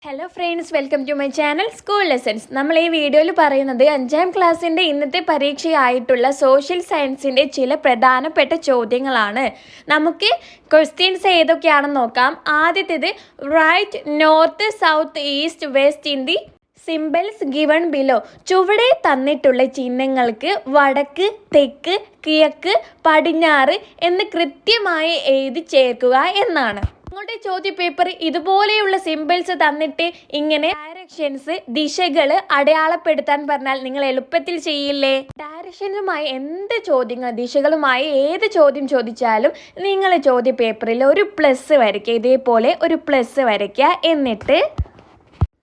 Hello friends, welcome to my channel school lessons. നമ്മൾ ഈ വീഡിയോയിൽ പറയുന്നത് 5ാം ക്ലാസ്സിൻ്റെ ഇന്നത്തെ പരീക്ഷയായിട്ടുള്ള സോഷ്യൽ സയൻസിൻ്റെ ചില പ്രധാനപ്പെട്ട ചോദ്യങ്ങളാണ്. നമുക്ക് ക്വസ്റ്റ്യൻസ് ഏതൊക്കെയാണെന്ന് നോക്കാം. ആദ്യത്തേത്, right north south east west in the symbols given below. ചുവടെ തന്നിട്ടുള്ള ചിഹ്നങ്ങൾക്ക് വടക്ക്, തെക്ക്, കിഴക്ക്, പടിഞ്ഞാറ് എന്ന് കൃത്യമായി എഴുതി ചേർക്കുക എന്നാണ്. നിങ്ങളുടെ ചോദ്യ പേപ്പർ ഇതുപോലെയുള്ള സിംബൽസ് തന്നിട്ട് ഇങ്ങനെ ഡയറക്ഷൻസ്, ദിശകൾ അടയാളപ്പെടുത്താൻ പറഞ്ഞാൽ നിങ്ങൾ എളുപ്പത്തിൽ ചെയ്യില്ലേ? ഡയറക്ഷനുമായി എന്ത് ചോദ്യങ്ങൾ, ദിശകളുമായി ഏത് ചോദ്യം ചോദിച്ചാലും നിങ്ങൾ ചോദ്യ പേപ്പറിൽ ഒരു പ്ലസ് വരയ്ക്കുക. ഇതേപോലെ ഒരു പ്ലസ് വരയ്ക്കുക. എന്നിട്ട്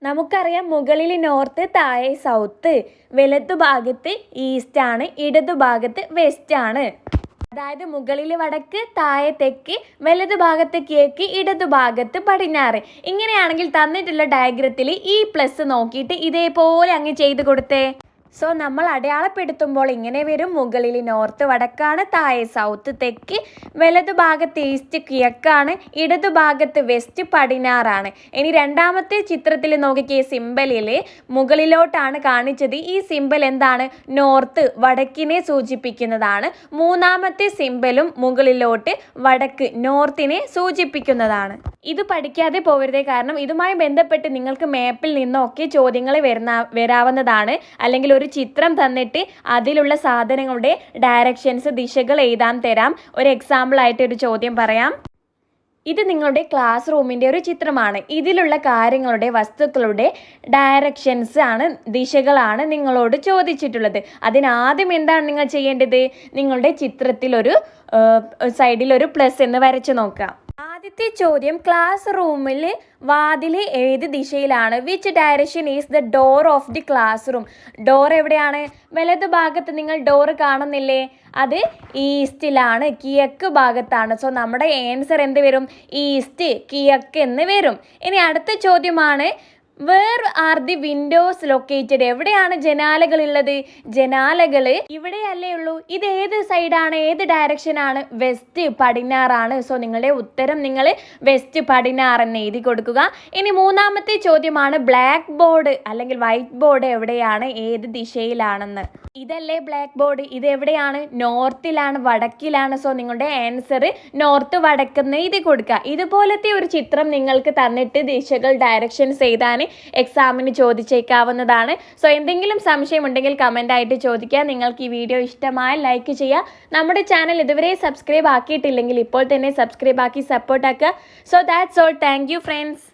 നമുക്കറിയാം, മുകളിൽ നോർത്ത്, താഴെ സൗത്ത്, വലതുഭാഗത്ത് ഈസ്റ്റ് ആണ്, ഇടതുഭാഗത്ത് വെസ്റ്റ് ആണ്. അതായത് മുകളിൽ വടക്ക്, താഴെ തെക്ക്, വലതുഭാഗത്ത് കിഴക്ക്, ഇടതുഭാഗത്ത് പടിഞ്ഞാറ്. ഇങ്ങനെയാണെങ്കിൽ തന്നിട്ടുള്ള ഡയഗ്രത്തിൽ ഈ പ്ലസ് നോക്കിയിട്ട് ഇതേപോലെ അങ്ങ് ചെയ്ത് കൊടുത്തേ. സോ നമ്മൾ അടയാളപ്പെടുത്തുമ്പോൾ ഇങ്ങനെ വരും. മുകളിൽ നോർത്ത് വടക്കാണ്, താഴെ സൗത്ത് തെക്ക്, വലതുഭാഗത്ത് ഈസ്റ്റ് കിഴക്കാണ്, ഇടതുഭാഗത്ത് വെസ്റ്റ് പടിഞ്ഞാറാണ്. ഇനി രണ്ടാമത്തെ ചിത്രത്തിൽ നോക്കിക്കേ, സിമ്പലിൽ മുകളിലോട്ടാണ് കാണിച്ചത്. ഈ സിമ്പൽ എന്താണ്? നോർത്ത്, വടക്കിനെ സൂചിപ്പിക്കുന്നതാണ്. മൂന്നാമത്തെ സിമ്പലും മുകളിലോട്ട്, വടക്ക്, നോർത്തിനെ സൂചിപ്പിക്കുന്നതാണ്. ഇത് പഠിക്കാതെ പോകരുതേ, കാരണം ഇതുമായി ബന്ധപ്പെട്ട് നിങ്ങൾക്ക് മാപ്പിൽ നിന്നൊക്കെ ചോദ്യങ്ങൾ വരാവുന്നതാണ്. അല്ലെങ്കിൽ ഒരു ചിത്രം തന്നിട്ട് അതിലുള്ള സാധനങ്ങളുടെ ഡയറക്ഷൻസ്, ദിശകൾ എഴുതാൻ തരാം. ഒരു എക്സാമ്പിൾ ആയിട്ട് ഒരു ചോദ്യം പറയാം. ഇത് നിങ്ങളുടെ ക്ലാസ് റൂമിൻ്റെ ഒരു ചിത്രമാണ്. ഇതിലുള്ള കാര്യങ്ങളുടെ, വസ്തുക്കളുടെ ഡയറക്ഷൻസ് ആണ്, ദിശകളാണ് നിങ്ങളോട് ചോദിച്ചിട്ടുള്ളത്. അതിനാദ്യം എന്താണ് നിങ്ങൾ ചെയ്യേണ്ടത്? നിങ്ങളുടെ ചിത്രത്തിൽ ഒരു സൈഡിൽ ഒരു പ്ലസ് എന്ന് വരച്ചു നോക്കുക. ആദ്യത്തെ ചോദ്യം, ക്ലാസ് റൂമിൽ വാതിൽ ഏത് ദിശയിലാണ്? Which direction is the door of the class room? Door എവിടെയാണ്? വലതുഭാഗത്ത് നിങ്ങൾ ഡോർ കാണുന്നില്ലേ? അത് ഈസ്റ്റിലാണ്, കിഴക്ക് ഭാഗത്താണ്. സോ നമ്മുടെ ആൻസർ എന്ത് വരും? ഈസ്റ്റ്, കിഴക്ക് എന്ന് വരും. ഇനി അടുത്ത ചോദ്യമാണ്, where are the windows located? എവിടെയാണ് ജനാലകൾ ഉള്ളത്? ജനാലകൾ ഇവിടെയല്ലേ ഉള്ളൂ. ഇത് ഏത് സൈഡാണ്, ഏത് ഡയറക്ഷനാണ്? വെസ്റ്റ്, പടിഞ്ഞാറാണ്. സോ നിങ്ങളുടെ ഉത്തരം നിങ്ങൾ വെസ്റ്റ്, പടിഞ്ഞാറെന്ന് എഴുതി കൊടുക്കുക. ഇനി മൂന്നാമത്തെ ചോദ്യമാണ്, ബ്ലാക്ക് ബോർഡ് അല്ലെങ്കിൽ വൈറ്റ് ബോർഡ് എവിടെയാണ്, ഏത് ദിശയിലാണെന്ന്. ഇതല്ലേ ബ്ലാക്ക് ബോർഡ്? ഇത് എവിടെയാണ്? നോർത്തിലാണ്, വടക്കിലാണ്. സോ നിങ്ങളുടെ ആൻസർ നോർത്ത്, വടക്കെന്ന് എഴുതി കൊടുക്കുക. ഇതുപോലത്തെ ഒരു ചിത്രം നിങ്ങൾക്ക് തന്നിട്ട് ദിശകൾ, ഡയറക്ഷൻസ് എഴുതാൻ എക്സാമിന് ചോദിച്ചേക്കാവുന്നതാണ്. സോ എന്തെങ്കിലും സംശയം ഉണ്ടെങ്കിൽ കമൻ്റ് ആയിട്ട് ചോദിക്കുക. നിങ്ങൾക്ക് ഈ വീഡിയോ ഇഷ്ടമായാൽ ലൈക്ക് ചെയ്യുക. നമ്മുടെ ചാനൽ ഇതുവരെ സബ്സ്ക്രൈബ് ആക്കിയിട്ടില്ലെങ്കിൽ ഇപ്പോൾ തന്നെ സബ്സ്ക്രൈബ് ആക്കി സപ്പോർട്ട് ആക്കുക. So that's all. Thank you friends.